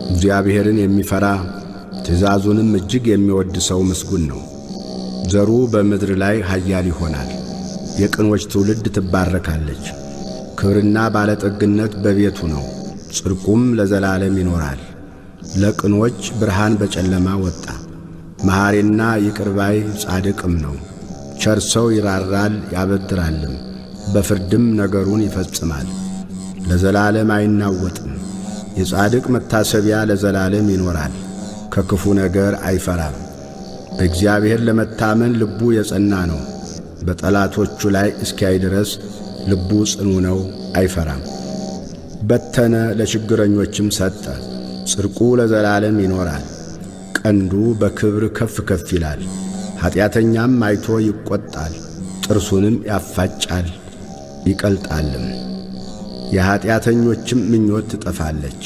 እግዚአብሔርን የሚፈራ ትእዛዙንም እጅግ የሚወድ ሰው ምስጉን ነው። ዘሩ በምድር ላይ ኃያል ይሆናል። የቅኖች ትውልድ ትባረካለች። ክብርና ባለጠግነት በቤቱ ነው፣ ጽድቁም ለዘላለም ይኖራል። ለቅኖች ብርሃን በጨለማ ወጣ። መሐሪና ይቅር ባይ ጻድቅም ነው። ቸር ሰው ይራራል ያበድራልም፣ በፍርድም ነገሩን ይፈጽማል። ለዘላለም አይናወጥም። የጻድቅ መታሰቢያ ለዘላለም ይኖራል። ከክፉ ነገር አይፈራም። በእግዚአብሔር ለመታመን ልቡ የጸና ነው። በጠላቶቹ ላይ እስኪያይ ድረስ ልቡ ጽኑ ነው፣ አይፈራም። በተነ ለችግረኞችም ሰጠ። ጽድቁ ለዘላለም ይኖራል። ቀንዱ በክብር ከፍ ከፍ ይላል። ኀጢአተኛም አይቶ ይቈጣል፣ ጥርሱንም ያፋጫል ይቀልጣልም። የኀጢአተኞችም ምኞት ትጠፋለች።